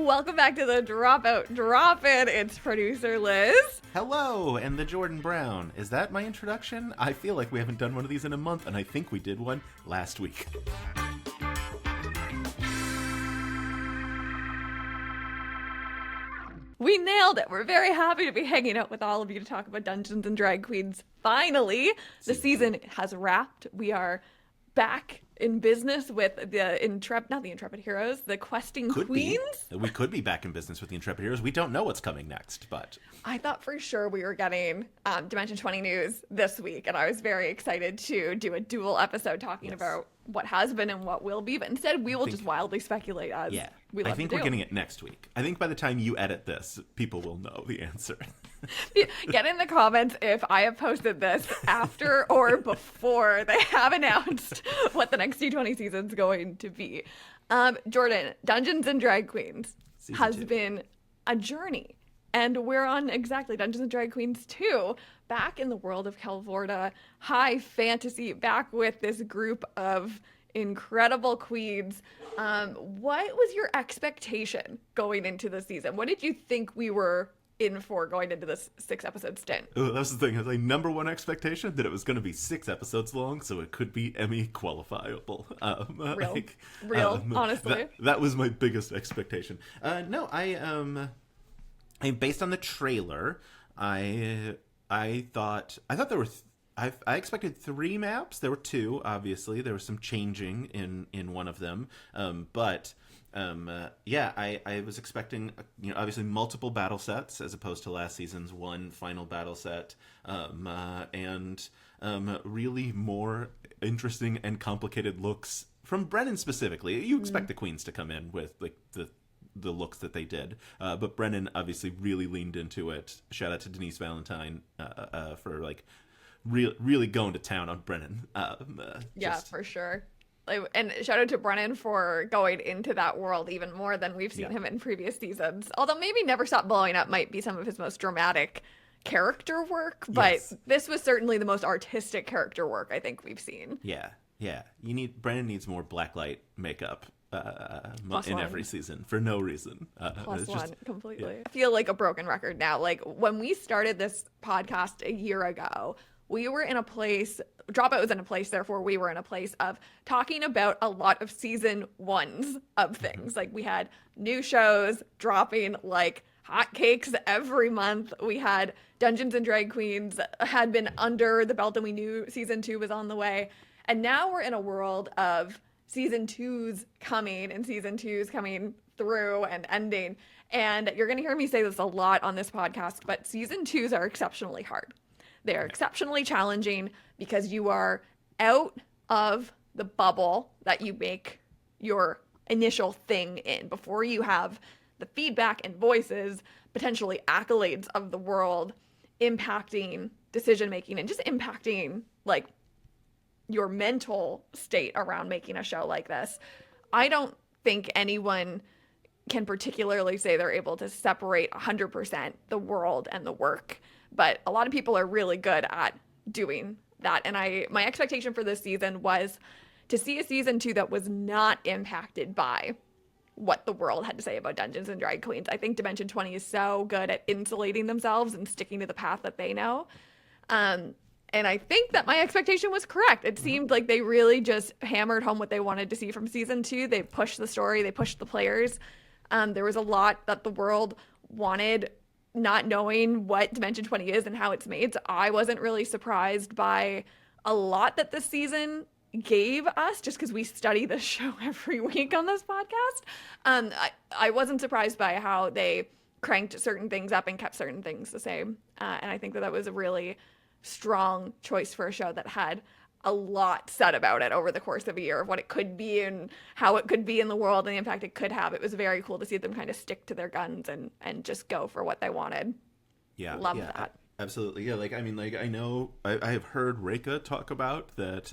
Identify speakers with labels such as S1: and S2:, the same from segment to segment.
S1: Welcome back to the Dropout Drop-In. It's producer Liz.
S2: Hello, and the Jordon Brown. Is that my introduction? I feel like we haven't done one of these in a month, and I think we did one last week.
S1: We nailed it. We're very happy to be hanging out with all of you to talk about Dungeons and Drag Queens. Finally, the season has wrapped. We are back in business with the Intrepid Heroes, the Questing Queens.
S2: We could be back in business with the Intrepid Heroes. We don't know what's coming next, but
S1: I thought for sure we were getting Dimension 20 news this week, and I was very excited to do a dual episode talking about what has been and what will be, but instead we will just wildly speculate as we love
S2: I think
S1: to do.
S2: we're getting it next week. I think by the time you edit this, people will know the answer.
S1: Get in the comments if I have posted this after or before they have announced what the next D20 season's going to be. Jordon, Dungeons and Drag Queens has been a journey. And we're on exactly Dungeons and Drag Queens 2, back in the world of Calvorda, high fantasy, back with this group of incredible queens. What was your expectation going into the season? What did you think we were in for going into this 6-episode stint?
S2: Oh, that was the thing. My number one expectation that it was going to be 6 episodes long, so it could be Emmy qualifiable.
S1: Real, honestly.
S2: That was my biggest expectation. No, I based on the trailer, I thought there were. I expected 3 maps. There were 2, obviously. There was some changing in one of them, but. I was expecting, obviously multiple battle sets as opposed to last season's one final battle set, and really more interesting and complicated looks from Brennan specifically. You expect the queens to come in with like the looks that they did, but Brennan obviously really leaned into it. Shout out to Denise Valentine for like really going to town on Brennan.
S1: For sure. And shout out to Brennan for going into that world even more than we've seen him in previous seasons. Although maybe Never Stop Blowing Up might be some of his most dramatic character work, but this was certainly the most artistic character work I think we've seen.
S2: Yeah. Brennan needs more blacklight makeup in every season for no reason.
S1: Completely. I feel like a broken record now. Like when we started this podcast a year ago, we were in a place, Dropout was in a place, therefore we were in a place of talking about a lot of season 1s of things. Like we had new shows dropping like hotcakes every month. We had Dungeons and Drag Queens had been under the belt and we knew season 2 was on the way. And now we're in a world of season 2s coming and season 2s coming through and ending. And you're going to hear me say this a lot on this podcast, but season 2s are exceptionally hard. They're exceptionally challenging because you are out of the bubble that you make your initial thing in before you have the feedback and voices, potentially accolades of the world impacting decision making and just impacting like your mental state around making a show like this. I don't think anyone can particularly say they're able to separate 100% the world and the work. But a lot of people are really good at doing that. And my expectation for this season was to see a season 2 that was not impacted by what the world had to say about Dungeons and Drag Queens. I think Dimension 20 is so good at insulating themselves and sticking to the path that they know. And I think that my expectation was correct. It seemed like they really just hammered home what they wanted to see from season 2. They pushed the story. They pushed the players. There was a lot that the world wanted, not knowing what Dimension 20 is and how it's made. So I wasn't really surprised by a lot that this season gave us, just because we study this show every week on this podcast. I wasn't surprised by how they cranked certain things up and kept certain things the same. And I think that was a really strong choice for a show that had a lot said about it over the course of a year of what it could be and how it could be in the world and the impact it could have. It was very cool to see them kind of stick to their guns and just go for what they wanted. Love that.
S2: Absolutely. Yeah. I know I have heard Reika talk about that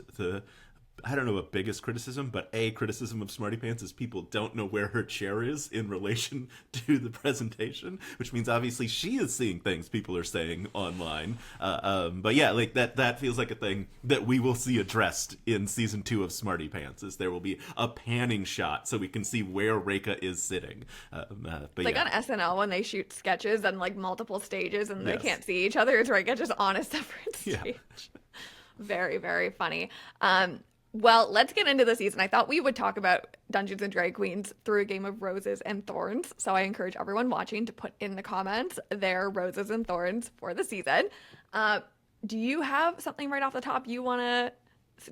S2: I don't know what biggest criticism, but a criticism of Smarty Pants is people don't know where her chair is in relation to the presentation, which means obviously she is seeing things people are saying online. But yeah, like that feels like a thing that we will see addressed in season 2 of Smarty Pants. Is there will be a panning shot so we can see where Reika is sitting. But
S1: Like
S2: yeah.
S1: on SNL when they shoot sketches and like multiple stages and they
S2: Yes.
S1: can't see each other, it's Rika just on a separate
S2: Yeah.
S1: stage. Very, very funny. Well, let's get into the season. I thought we would talk about Dungeons and Drag Queens through a game of roses and thorns. So I encourage everyone watching to put in the comments their roses and thorns for the season. Do you have something right off the top you want to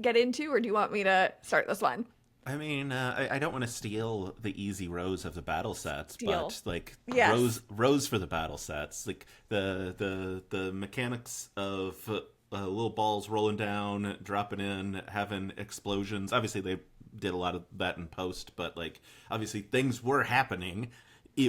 S1: get into, or do you want me to start this one?
S2: I mean, I don't want to steal the easy rose of the battle sets,
S1: Steal.
S2: but like
S1: Yes.
S2: rose for the battle sets, like the mechanics of little balls rolling down, dropping in, having explosions. Obviously, they did a lot of that in post, but like obviously things were happening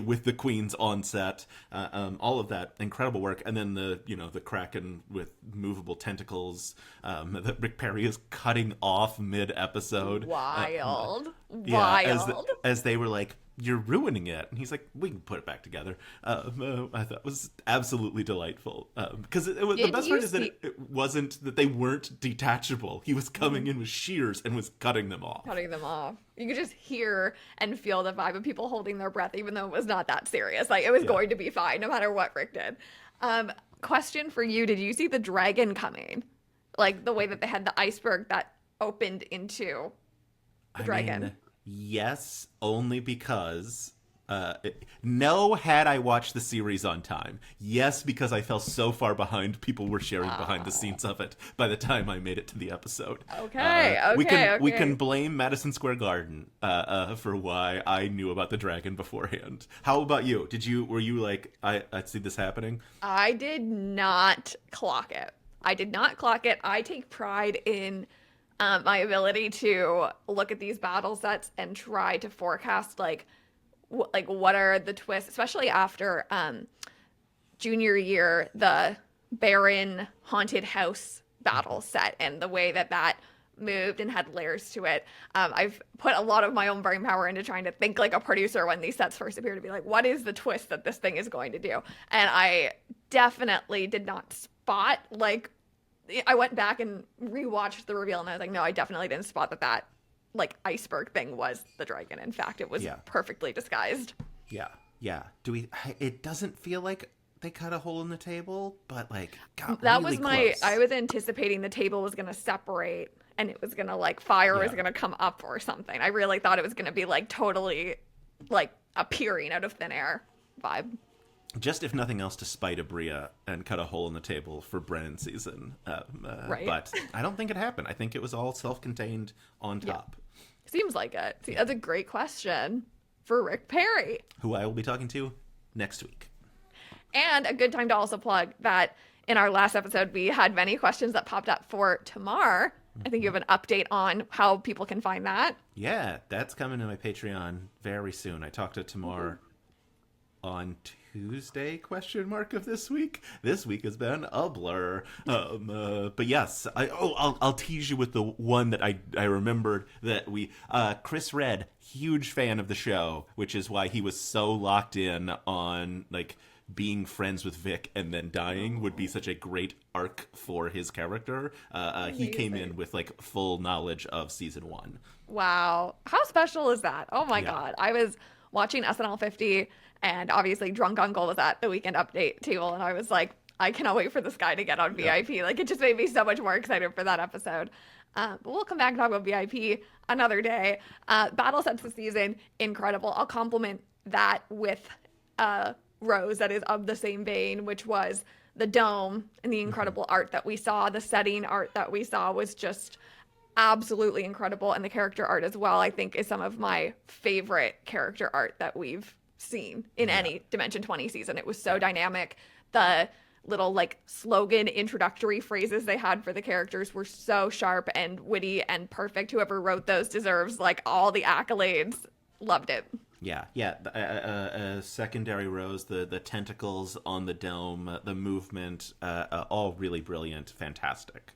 S2: with the queens on set, all of that incredible work, and then the Kraken with movable tentacles that Rick Perry is cutting off mid episode.
S1: Wild.
S2: Yeah,
S1: Wild.
S2: as they were like, "You're ruining it," and he's like, "We can put it back together." I thought it was absolutely delightful because the
S1: Did
S2: best
S1: you
S2: part is that
S1: see-
S2: it wasn't that they weren't detachable. He was coming in with shears and was cutting them off.
S1: Cutting them off. You could just hear and feel the vibe of people holding their breath, even though it was not that serious. Like it was going to be fine, no matter what Rick did. Question for you: did you see the dragon coming? Like the way that they had the iceberg that opened into the dragon.
S2: Mean, yes, only because. No, had I watched the series on time. Yes, because I fell so far behind. People were sharing behind the scenes of it by the time I made it to the episode.
S1: Okay,
S2: we
S1: okay.
S2: can blame Madison Square Garden for why I knew about the dragon beforehand. How about you? Were you like I see this happening?
S1: I did not clock it. I take pride in my ability to look at these battle sets and try to forecast like what are the twists, especially after junior year, the Baron haunted house battle set and the way that moved and had layers to it. I've put a lot of my own brain power into trying to think like a producer when these sets first appear, to be like, what is the twist that this thing is going to do? And I definitely did not spot, like, I went back and rewatched the reveal and I was like, no, I definitely didn't spot that like iceberg thing was the dragon. In fact, it was perfectly disguised.
S2: Yeah. It doesn't feel like they cut a hole in the table, but like
S1: that
S2: really
S1: was my
S2: close.
S1: I was anticipating the table was gonna separate and it was gonna like fire was gonna come up or something. I really thought it was gonna be like totally like appearing out of thin air vibe.
S2: Just if nothing else to spite Abria and cut a hole in the table for Brennan season.
S1: Right.
S2: But I don't think it happened. I think it was all self-contained on top.
S1: Seems like it. See, that's a great question for Rick Perry.
S2: Who I will be talking to next week.
S1: And a good time to also plug that in our last episode, we had many questions that popped up for Tamar. I think you have an update on how people can find that.
S2: Yeah, that's coming to my Patreon very soon. I talked to Tamar on Tuesday, of this week. This week has been a blur. But yes, I'll tease you with the one that I remembered that Chris Red, huge fan of the show, which is why he was so locked in on like being friends with Vic and then dying would be such a great arc for his character. He came in with like full knowledge of season 1.
S1: Wow. How special is that? Oh my God. I was watching SNL 50 and obviously Drunk Uncle was at the Weekend Update table and I was like, I cannot wait for this guy to get on VIP. Like it just made me so much more excited for that episode. But we'll come back and talk about VIP another day. Battle sets this season, incredible. I'll compliment that with Rose that is of the same vein, which was the dome and the incredible art that we saw. The setting art that we saw was just absolutely incredible. And the character art as well, I think, is some of my favorite character art that we've seen in any Dimension 20 season. It was so dynamic. The little like slogan introductory phrases they had for the characters were so sharp and witty and perfect. Whoever wrote those deserves like all the accolades. Loved it.
S2: Yeah. Secondary Rose, the tentacles on the dome, the movement, all really brilliant, fantastic.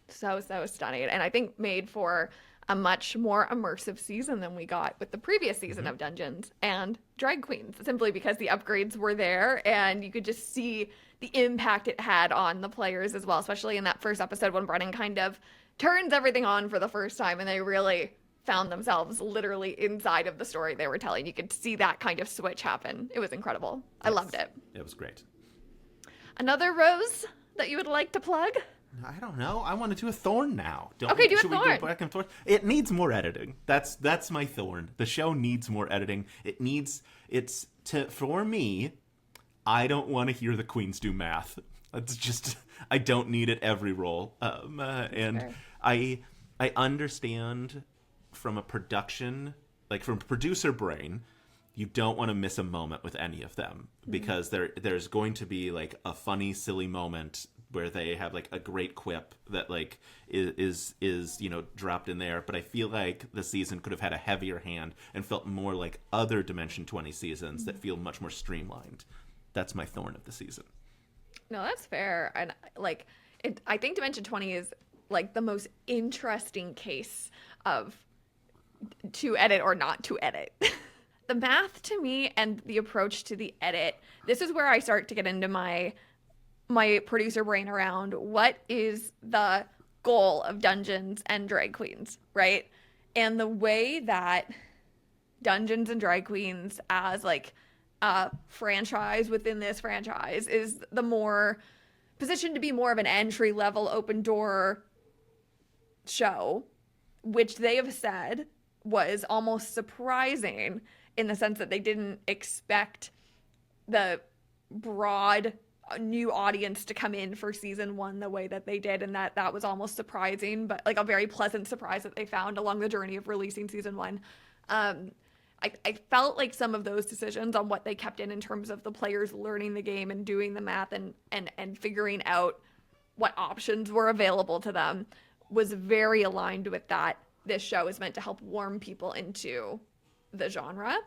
S1: So, so stunning. And I think made for a much more immersive season than we got with the previous season of Dungeons and Drag Queens, simply because the upgrades were there and you could just see the impact it had on the players as well, especially in that first episode when Brennan kind of turns everything on for the first time and they really found themselves literally inside of the story they were telling. You could see that kind of switch happen. It was incredible. I loved it.
S2: It was great.
S1: Another rose that you would like to plug?
S2: I don't know. I want to do a thorn now.
S1: Okay, do a
S2: Should
S1: thorn.
S2: we go back and forth? It needs more editing. That's my thorn. The show needs more editing. For me, I don't want to hear the queens do math. It's just, I don't need it every role. And
S1: fair.
S2: I understand from a production, like from producer brain, you don't want to miss a moment with any of them because there's going to be like a funny, silly moment where they have like a great quip that like is dropped in there. But I feel like the season could have had a heavier hand and felt more like other Dimension 20 seasons that feel much more streamlined. That's my thorn of the season.
S1: No, that's fair. And like, I think Dimension 20 is like the most interesting case of to edit or not to edit. The math to me and the approach to the edit, this is where I start to get into my producer brain around what is the goal of Dungeons and Drag Queens, right? And the way that Dungeons and Drag Queens as like a franchise within this franchise is the more positioned to be more of an entry level open door show, which they have said was almost surprising in the sense that they didn't expect the broad new audience to come in for season 1 the way that they did, and that was almost surprising, but like a very pleasant surprise that they found along the journey of releasing season 1. I felt like some of those decisions on what they kept in terms of the players learning the game and doing the math and figuring out what options were available to them was very aligned with that. This show is meant to help warm people into the genre.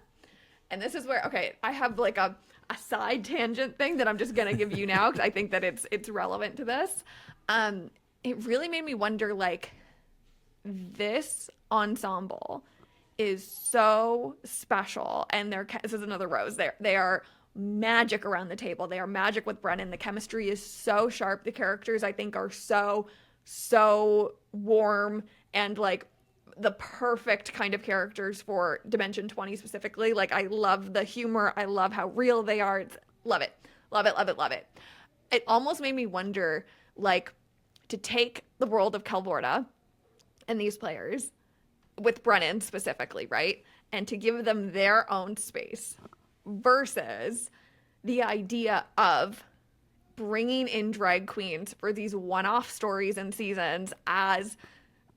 S1: And this is where, okay, I have like a side tangent thing that I'm just going to give you now because I think that it's relevant to this. It really made me wonder, like, this ensemble is so special, and this is another rose. They are magic around the table. They are magic with Brennan. The chemistry is so sharp. The characters, I think, are so warm and like the perfect kind of characters for Dimension 20 specifically. Like, I love the humor. I love how real they are. Love it. Love it, love it, love it. It almost made me wonder, like, to take the world of Kelvorta and these players, with Brennan specifically, right? And to give them their own space versus the idea of bringing in drag queens for these one-off stories and seasons as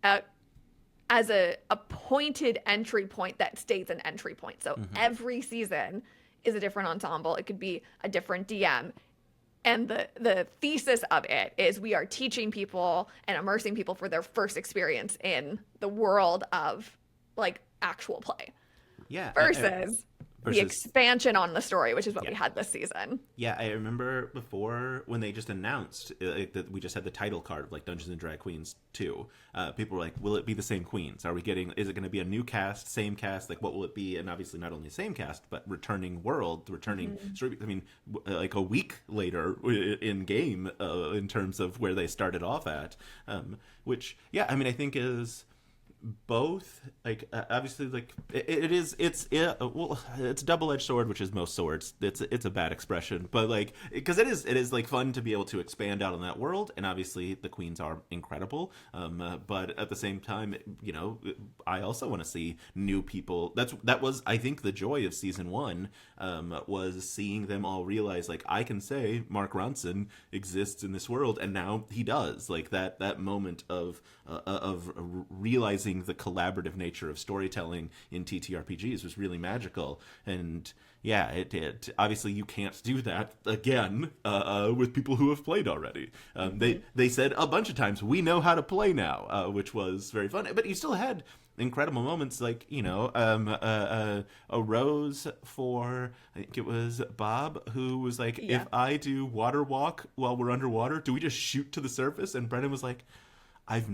S1: a pointed entry point that stays an entry point. So every season is a different ensemble. It could be a different DM. And the thesis of it is we are teaching people and immersing people for their first experience in the world of like actual play.
S2: Yeah.
S1: Versus the expansion on the story, which is what we had this season.
S2: Yeah, I remember before when they just announced that we just had the title card of like Dungeons and Drag Queens 2. People were like, will it be the same queens? Is it going to be a new cast, same cast? Like, what will it be? And obviously not only the same cast, but returning story. I mean, like a week later in game in terms of where they started off at, which, yeah, I mean, I think is both like obviously like it's a double-edged sword, which is most swords. It's a bad expression, but like because it is like fun to be able to expand out on that world, and obviously the queens are incredible, but at the same time, you know, I also want to see new people. That was I think the joy of season 1 was seeing them all realize like I can say Mark Ronson exists in this world, and now he does. Like that moment of realizing the collaborative nature of storytelling in TTRPGs was really magical. And yeah, it obviously you can't do that again with people who have played already. They said a bunch of times, we know how to play now, which was very fun. But you still had incredible moments like, you know, a rose for, I think it was Bob, who was like, if I do water walk while we're underwater, do we just shoot to the surface? And Brennan was like, I've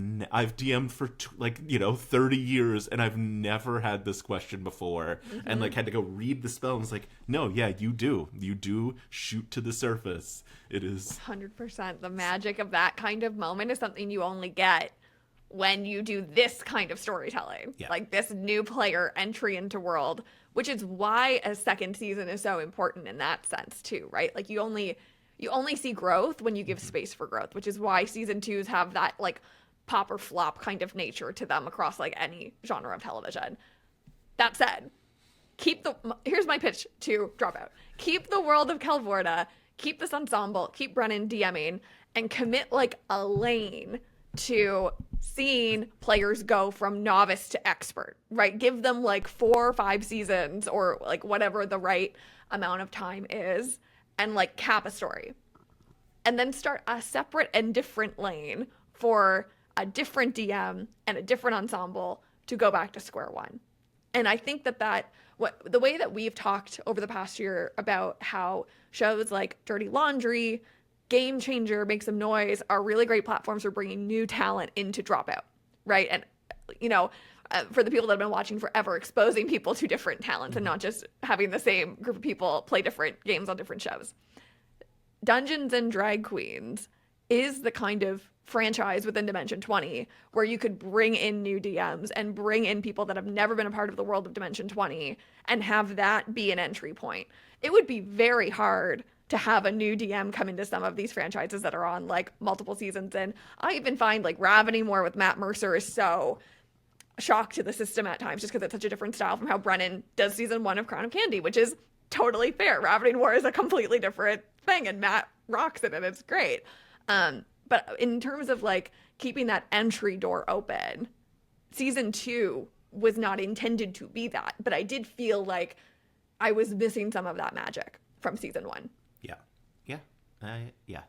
S2: DM'd for 30 years, and I've never had this question before, and like had to go read the spell, and was like, no, yeah, you do shoot to the surface. It is
S1: 100%. The magic of that kind of moment is something you only get when you do this kind of storytelling, like this new player entry into world, which is why a second season is so important in that sense too, right? Like you only see growth when you give space for growth, which is why season 2s have that like pop or flop kind of nature to them across like any genre of television. That said, here's my pitch to Dropout. Keep the world of Kelvorda, keep this ensemble, keep Brennan DMing, and commit like a lane to seeing players go from novice to expert, right? Give them like 4 or 5 seasons or like whatever the right amount of time is, and like cap a story. And then start a separate and different lane for a different DM and a different ensemble to go back to square one. And I think the way that we've talked over the past year about how shows like Dirty Laundry, Game Changer, Make Some Noise are really great platforms for bringing new talent into Dropout, right? And, for the people that have been watching forever, exposing people to different talents and not just having the same group of people play different games on different shows. Dungeons and Drag Queens is the kind of franchise within Dimension 20 where you could bring in new DMs and bring in people that have never been a part of the world of Dimension 20 and have that be an entry point. It would be very hard to have a new DM come into some of these franchises that are on like multiple seasons. And I even find like Ravening War with Matt Mercer is so shock to the system at times just because it's such a different style from how Brennan does season 1 of Crown of Candy, which is totally fair. Ravening War is a completely different thing and Matt rocks it and it's great. But in terms of like keeping that entry door open, season 2 was not intended to be that, but I did feel like I was missing some of that magic from season 1.
S2: Yeah.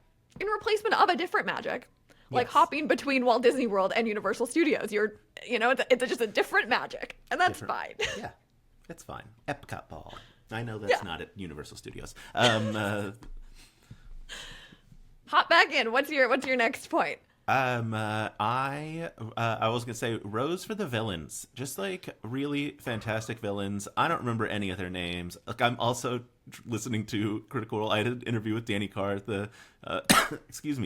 S1: In replacement of a different magic, like hopping between Walt Disney World and Universal Studios. It's just a different magic, and that's fine.
S2: Yeah, that's fine. Epcot Ball. I know that's not at Universal Studios. Hop
S1: back in. What's your next point?
S2: I was gonna say Rose for the villains, just like really fantastic villains. I don't remember any of their names. Like I'm also listening to Critical Role. I had an interview with Danny Carr, the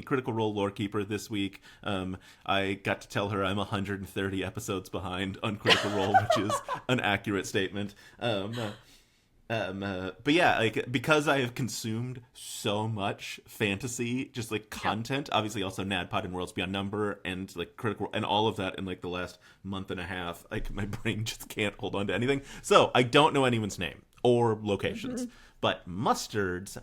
S2: Critical Role lore keeper this week. I got to tell her I'm 130 episodes behind on Critical Role, which is an accurate statement. But yeah, like because I have consumed so much fantasy, just like content, obviously also NADPOD and Worlds Beyond Number and like Critical and all of that in like the last month and a half, like my brain just can't hold on to anything. So I don't know anyone's name or locations, but Mustard's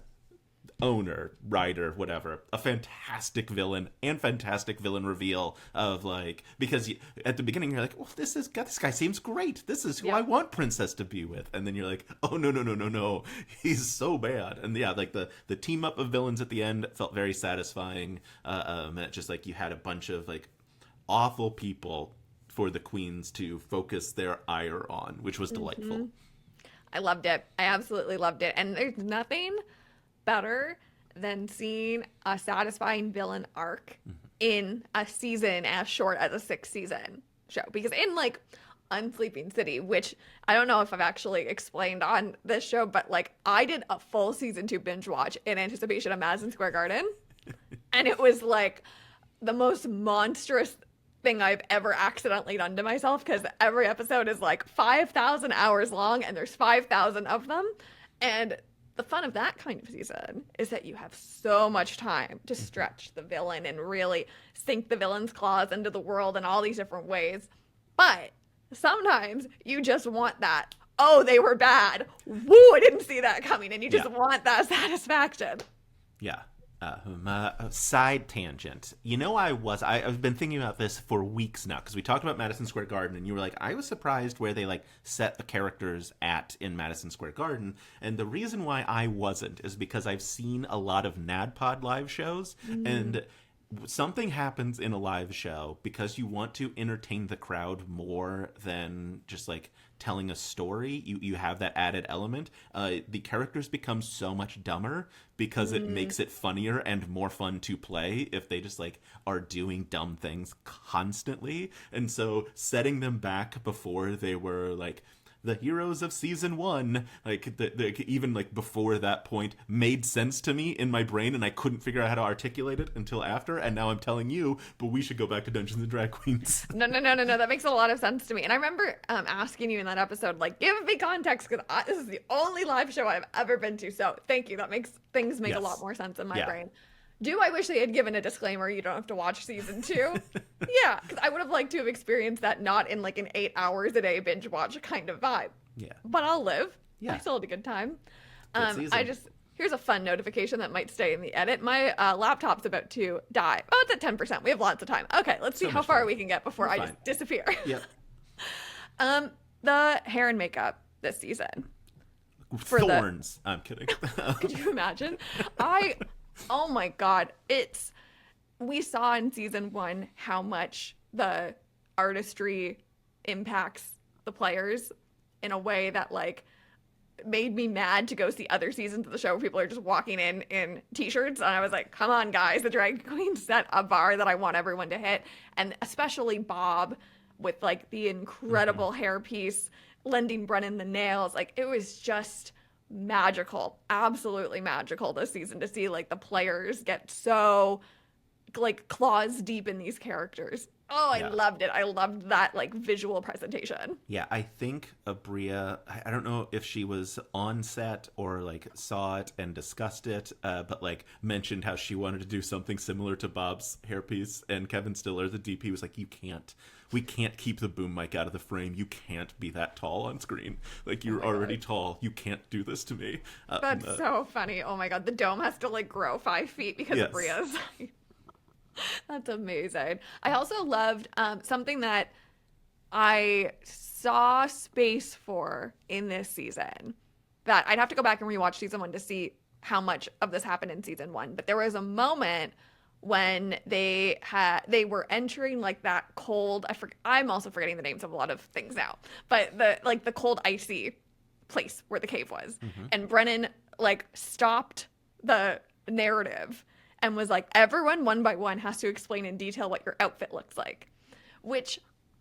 S2: owner, writer, whatever, a fantastic villain and fantastic villain reveal of like, because at the beginning you're like, well, this guy seems great. This is who I want Princess to be with. And then you're like, oh, no. He's so bad. And yeah, like the team up of villains at the end felt very satisfying. And it just like you had a bunch of like awful people for the queens to focus their ire on, which was delightful.
S1: I loved it. I absolutely loved it. And there's nothing better than seeing a satisfying villain arc in a season as short as a 6-season show. Because in like Unsleeping City, which I don't know if I've actually explained on this show, but like I did a full season 2 binge watch in anticipation of Madison Square Garden. And it was like the most monstrous thing I've ever accidentally done to myself, because every episode is like 5,000 hours long and there's 5,000 of them. And the fun of that kind of season is that you have so much time to stretch the villain and really sink the villain's claws into the world in all these different ways. But sometimes you just want that, oh, they were bad. Woo, I didn't see that coming. And you just want that satisfaction.
S2: Yeah. Side tangent. I've been thinking about this for weeks now, because we talked about Madison Square Garden and you were like, I was surprised where they like set the characters at in Madison Square Garden. And the reason why I wasn't is because I've seen a lot of NADPOD live shows, and something happens in a live show because you want to entertain the crowd more than just like telling a story. You have that added element. The characters become so much dumber because it makes it funnier and more fun to play if they just like are doing dumb things constantly. And so setting them back before they were like the heroes of season 1, like even like before that point, made sense to me in my brain, and I couldn't figure out how to articulate it until after. And now I'm telling you, but we should go back to Dungeons and Drag Queens.
S1: No. That makes a lot of sense to me. And I remember asking you in that episode, like, give me context, because this is the only live show I've ever been to. So thank you. That makes things make a lot more sense in my brain. Do I wish they had given a disclaimer, you don't have to watch season 2? Yeah, because I would have liked to have experienced that, not in like an 8 hours a day binge watch kind of vibe. Yeah. But I'll live. Yeah. I still had a good time. Here's a fun notification that might stay in the edit. My laptop's about to die. Oh, it's at 10%. We have lots of time. Okay, let's see how far we can get before I just disappear.
S2: Yep.
S1: The hair and makeup this season.
S2: Thorns. I'm kidding.
S1: Could you imagine? Oh my God. We saw in season 1 how much the artistry impacts the players in a way that like made me mad to go see other seasons of the show where people are just walking in t-shirts. And I was like, come on guys, the drag queen set a bar that I want everyone to hit. And especially Bob with like the incredible hairpiece, lending Brennan the nails. Like it was just magical, absolutely magical this season to see like the players get so like claws deep in these characters. I loved it. I loved that like visual presentation.
S2: Yeah, I think Abria, I don't know if she was on set or like saw it and discussed it, but like mentioned how she wanted to do something similar to Bob's hairpiece, and Kevin Stiller, the DP, was like, we can't keep the boom mic out of the frame. You can't be that tall on screen. Like you're already tall. You can't do this to me.
S1: That's so funny. Oh my God. The dome has to like grow 5 feet because of Bria's. That's amazing. I also loved something that I saw space for in this season that I'd have to go back and rewatch season 1 to see how much of this happened in season 1. But there was a moment when they were entering like that cold, I'm also forgetting the names of a lot of things now, but the cold icy place where the cave was. And Brennan like stopped the narrative and was like, everyone one by one has to explain in detail what your outfit looks like, which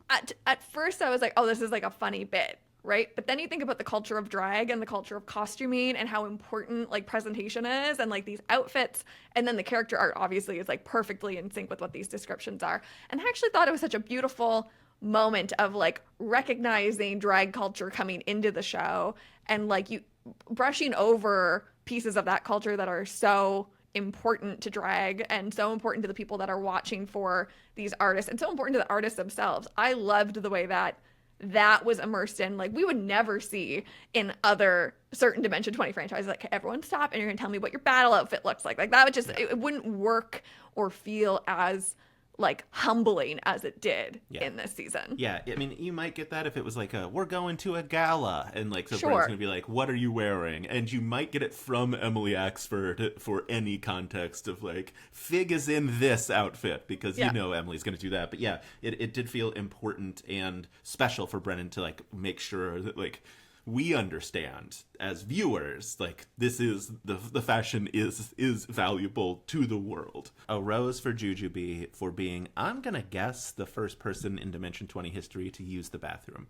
S1: at first I was like, oh, this is like a funny bit, right? But then you think about the culture of drag and the culture of costuming and how important like presentation is and like these outfits, and then the character art obviously is like perfectly in sync with what these descriptions are. And I actually thought it was such a beautiful moment of like recognizing drag culture coming into the show and like you brushing over pieces of that culture that are so important to drag and so important to the people that are watching for these artists and so important to the artists themselves. I loved the way that was immersed in, like, we would never see in other certain Dimension 20 franchises. Like, everyone stop and you're gonna tell me what your battle outfit looks like. Like that would just it wouldn't work or feel as like humbling as it did in this season.
S2: Yeah, I mean, you might get that if it was like we're going to a gala, and like the brand's gonna be like, what are you wearing? And you might get it from Emily Axford for any context of like, Fig is in this outfit, because you know Emily's gonna do that. But yeah, it did feel important and special for Brennan to like make sure that like we understand as viewers, like, this is the fashion is valuable to the world. A rose for Jujubee for being, I'm gonna guess, the first person in Dimension 20 history to use the bathroom.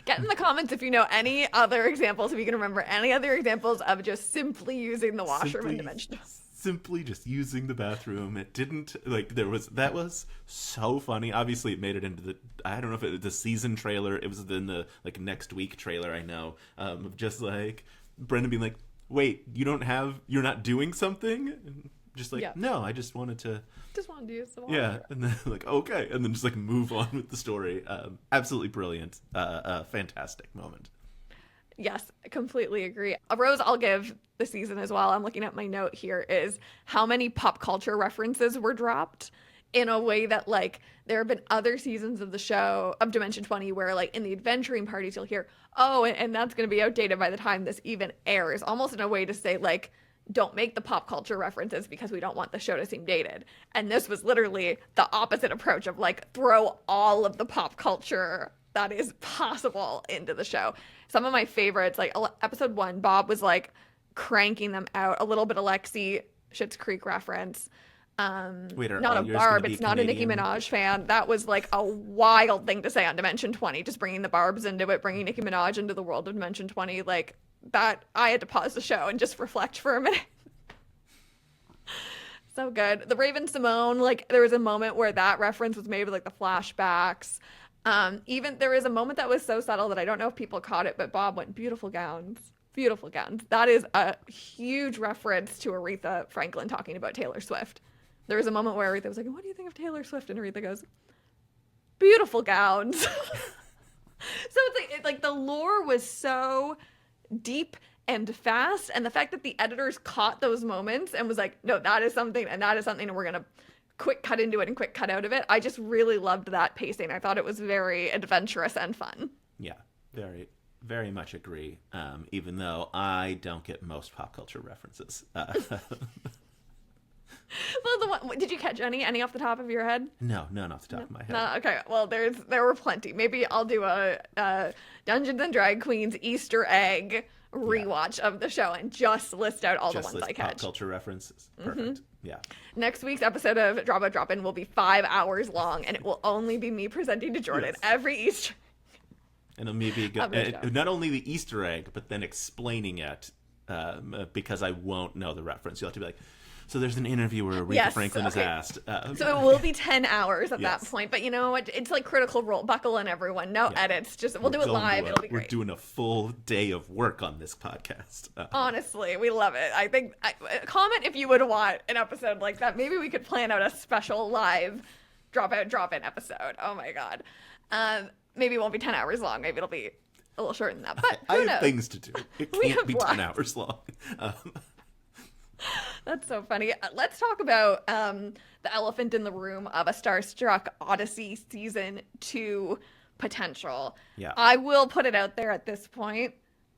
S1: Get in the comments if you know any other examples, if you can remember any other examples of just simply using the washroom in Dimension.
S2: Simply just using the bathroom. It didn't, like, that was so funny. Obviously it made it into I don't know if it was the season trailer, it was in the like next week trailer, I know, of just like Brendan being like, wait, you're not doing something? And just like, no, I just wanted to use the water. Yeah, and then like, okay, and then just like move on with the story. Absolutely brilliant. Fantastic moment.
S1: Yes, I completely agree. A rose I'll give the season as well, I'm looking at my note here, is how many pop culture references were dropped in a way that, like, there have been other seasons of the show, of Dimension 20, where, like, in the adventuring parties, you'll hear, oh, and that's going to be outdated by the time this even airs, almost in a way to say, like, don't make the pop culture references because we don't want the show to seem dated. And this was literally the opposite approach of like throw all of the pop culture that is possible into the show. Some of my favorites, like episode 1, Bob was like cranking them out. A little bit of Lexi, Schitt's Creek reference.
S2: Wait, are
S1: Not
S2: all
S1: a
S2: yours
S1: Barb.
S2: gonna be
S1: It's not a Nicki
S2: Canadian?
S1: Minaj fan. That was like a wild thing to say on Dimension 20. Just bringing the Barbs into it, bringing Nicki Minaj into the world of Dimension 20. Like that, I had to pause the show and just reflect for a minute. So good. The Raven Simone, like there was a moment where that reference was made with like the flashbacks. Even there was a moment that was so subtle that I don't know if people caught it, but Bob went, beautiful gowns. Beautiful gowns. That is a huge reference to Aretha Franklin talking about Taylor Swift. There was a moment where Aretha was like, what do you think of Taylor Swift? And Aretha goes, beautiful gowns. So it's like the lore was so deep and fast, and the fact that the editors caught those moments and was like, no, that is something, and that is something, and we're gonna quick cut into it and quick cut out of it. I just really loved that pacing. I thought it was very adventurous and fun.
S2: Yeah, very, very much agree. Even though I don't get most pop culture references.
S1: Well, did you catch any off the top of your head?
S2: No, none off the top of my head.
S1: No, okay. Well, there were plenty. Maybe I'll do a Dungeons and Drag Queens Easter egg rewatch of the show and just list out all
S2: Just
S1: the ones I
S2: pop
S1: catch.
S2: culture references. Perfect. Yeah.
S1: Next week's episode of Dropout Drop-In will be 5 hours long, and it will only be me presenting to Jordan every Easter.
S2: And it'll maybe not only the Easter egg, but then explaining it because I won't know the reference. You'll have to be like, so there's an interview where Aretha Franklin is asked.
S1: So it will be 10 hours at that
S2: Yes.
S1: point. But you know what? It's like Critical Role. Buckle in, everyone. No edits. Just we'll do it live. It'll be great.
S2: We're doing a full day of work on this podcast.
S1: Honestly, we love it. I think comment if you would want an episode like that. Maybe we could plan out a special live Dropout Drop-In episode. Oh my god. Maybe it won't be 10 hours long. Maybe it'll be a little shorter than that. But
S2: I
S1: who
S2: have
S1: knows?
S2: things to do. It can't be 10 hours long.
S1: That's so funny. Let's talk about the elephant in the room of A Starstruck Odyssey Season 2 potential.
S2: Yeah.
S1: I will put it out there at this point.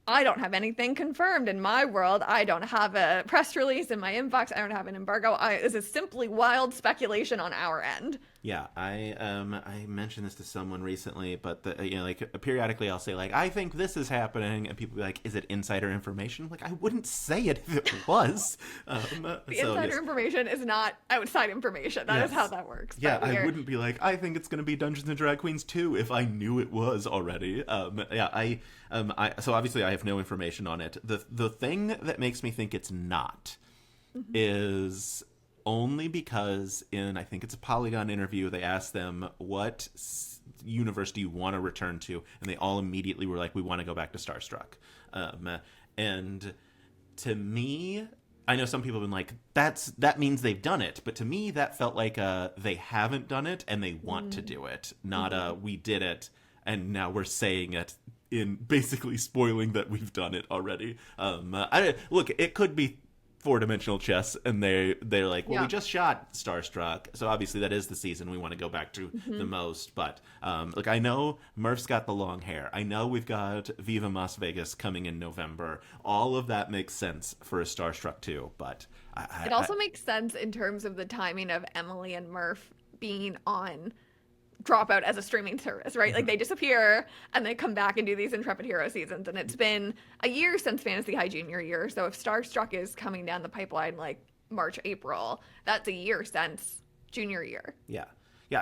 S1: I don't have anything confirmed in my world. I don't have a press release in my inbox. I don't have an embargo. This is simply wild speculation on our end.
S2: Yeah, I mentioned this to someone recently, but like periodically I'll say like I think this is happening, and people be like, "Is it insider information?" I'm like, I wouldn't say it if it was.
S1: The insider information is not outside information. That is how that works.
S2: Yeah, I wouldn't be like, I think it's going to be Dungeons and Drag Queens 2 if I knew it was already. So obviously I have no information on it. The thing that makes me think it's not is only because in, I think it's a Polygon interview, they asked them, what universe do you want to return to? And they all immediately were like, we want to go back to Starstruck. And to me, I know some people have been like, that means they've done it. But to me, that felt like they haven't done it and they want to do it. Not we did it and now we're saying it in basically spoiling that we've done it already. Look, it could be four-dimensional chess, and they're like, well, we just shot Starstruck, so obviously that is the season we want to go back to the most. But look, I know Murph's got the long hair. I know we've got Viva Las Vegas coming in November. All of that makes sense for a Starstruck too. But
S1: it also makes sense in terms of the timing of Emily and Murph being on Dropout as a streaming service, right? Like they disappear and they come back and do these Intrepid Hero seasons, and it's been a year since Fantasy High junior year. So if Starstruck is coming down the pipeline like March, April, that's a year since junior year.
S2: Yeah,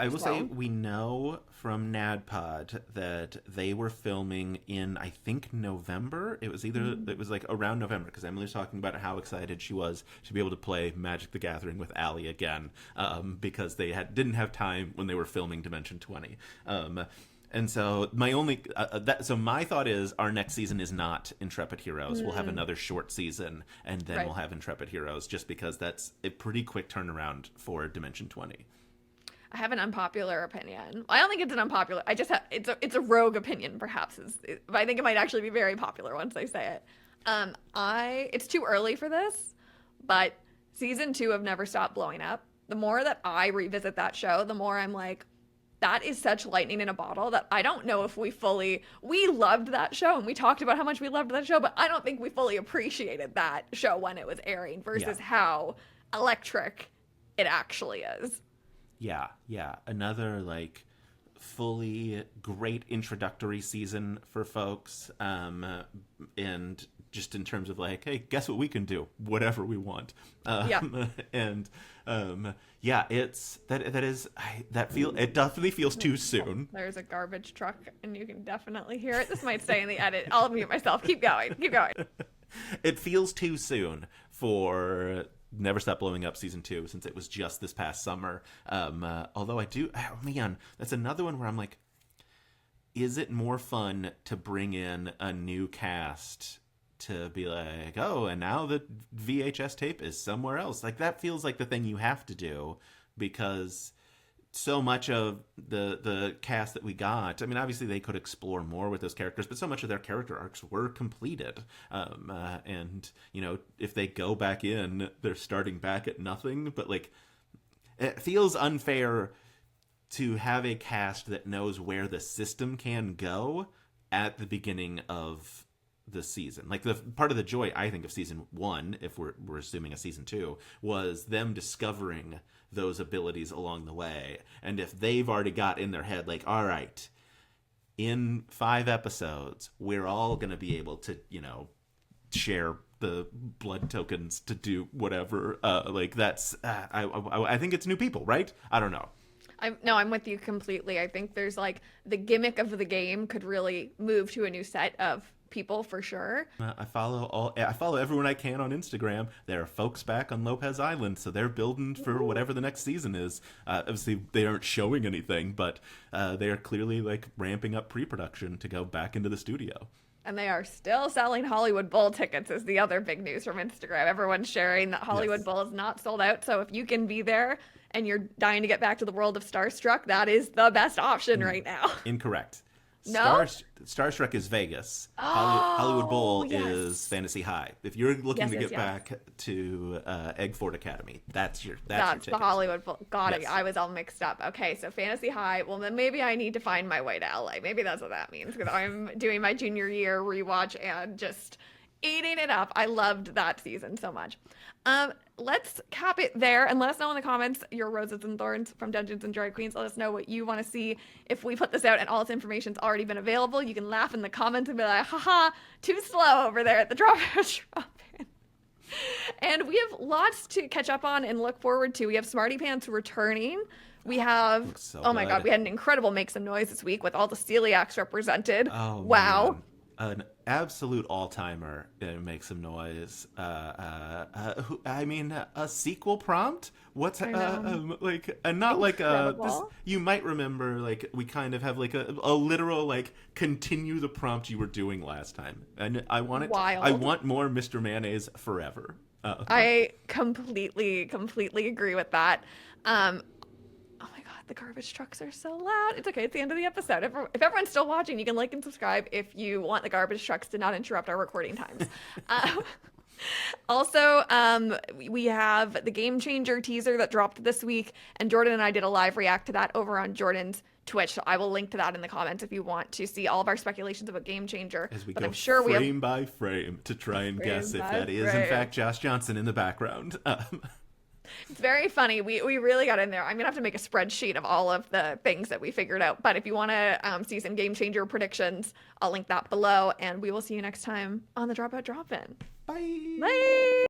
S2: I will say we know from NADPOD that they were filming in, I think, November. It was it was like around November, because Emily was talking about how excited she was to be able to play Magic the Gathering with Allie again, because they didn't have time when they were filming Dimension 20. And so my thought is our next season is not Intrepid Heroes. We'll have another short season, and then we'll have Intrepid Heroes, just because that's a pretty quick turnaround for Dimension 20.
S1: I have an unpopular opinion. I don't think it's an unpopular. I just have it's a rogue opinion, perhaps. But I think it might actually be very popular once I say it. It's too early for this, but season 2 of Never Stop Blowing Up. The more that I revisit that show, the more I'm like, that is such lightning in a bottle that I don't know if we loved that show and we talked about how much we loved that show, but I don't think we fully appreciated that show when it was airing versus how electric it actually is.
S2: Yeah, another like fully great introductory season for folks, and just in terms of like, hey, guess what we can do? Whatever we want. And it's it definitely feels too soon.
S1: There's a garbage truck and you can definitely hear it. This might stay in the edit. I'll mute myself. Keep going.
S2: It feels too soon for Never Stop Blowing Up season 2, since it was just this past summer. Although that's another one where I'm like, is it more fun to bring in a new cast to be like, oh, and now the VHS tape is somewhere else? Like, that feels like the thing you have to do, because so much of the cast that we got, I mean, obviously they could explore more with those characters, but so much of their character arcs were completed. And, if they go back in, they're starting back at nothing. But, like, it feels unfair to have a cast that knows where the system can go at the beginning of the season. Like, the part of the joy, I think, of season 1, if we're assuming a season 2, was them discovering those abilities along the way. And if they've already got in their head, like, all right, in 5 episodes, we're all going to be able to, share the blood tokens to do whatever. That's, I think it's new people, right? I don't know.
S1: I'm with you completely. I think there's like the gimmick of the game could really move to a new set of people for sure.
S2: I follow everyone I can on Instagram. There are folks back on Lopez Island, so they're building for whatever the next season is. Obviously, they aren't showing anything, but they are clearly like ramping up pre-production to go back into the studio.
S1: And they are still selling Hollywood Bowl tickets is the other big news from Instagram. Everyone's sharing that Hollywood Bowl is not sold out. So if you can be there and you're dying to get back to the world of Starstruck, that is the best option right now.
S2: Incorrect.
S1: No?
S2: Starstruck is Vegas.
S1: Oh,
S2: Hollywood Bowl
S1: yes.
S2: is Fantasy High. If you're looking to get back to Egg Ford Academy, that's your ticket.
S1: The Hollywood Bowl. Got it.
S2: Yes.
S1: I was all mixed up. Okay, so Fantasy High. Well, then maybe I need to find my way to LA. Maybe that's what that means, because I'm doing my junior year rewatch and just eating it up. I loved that season so much. Let's cap it there and let us know in the comments your roses and thorns from Dungeons and Drag Queens. Let us know what you want to see if we put this out and all this information's already been available. You can laugh in the comments and be like, haha, too slow over there at the Dropout Drop-In. And we have lots to catch up on and look forward to. We have Smarty Pants returning. We have, my God, we had an incredible Make Some Noise this week with all the celiacs represented.
S2: Oh,
S1: wow.
S2: Man. An absolute all-timer Make Some Noise. A sequel prompt? What's not like this, you might remember, like, we kind of have like a literal like continue the prompt you were doing last time, and I want it.
S1: Wild.
S2: I want more Mr. Mayonnaise forever.
S1: I completely agree with that. Oh my God, the garbage trucks are so loud. It's okay. It's the end of the episode. If everyone's still watching, you can like and subscribe if you want the garbage trucks to not interrupt our recording times. Also, we have the Game Changer teaser that dropped this week, and Jordan and I did a live react to that over on Jordan's Twitch. So I will link to that in the comments if you want to see all of our speculations about Game Changer.
S2: As we
S1: but
S2: go
S1: I'm sure
S2: frame by frame to try and guess if that is in fact Josh Johnson in the background.
S1: It's very funny. We really got in there. I'm going to have to make a spreadsheet of all of the things that we figured out. But if you want to see some Game Changer predictions, I'll link that below. And we will see you next time on the Dropout Drop-In.
S2: Bye.
S1: Bye.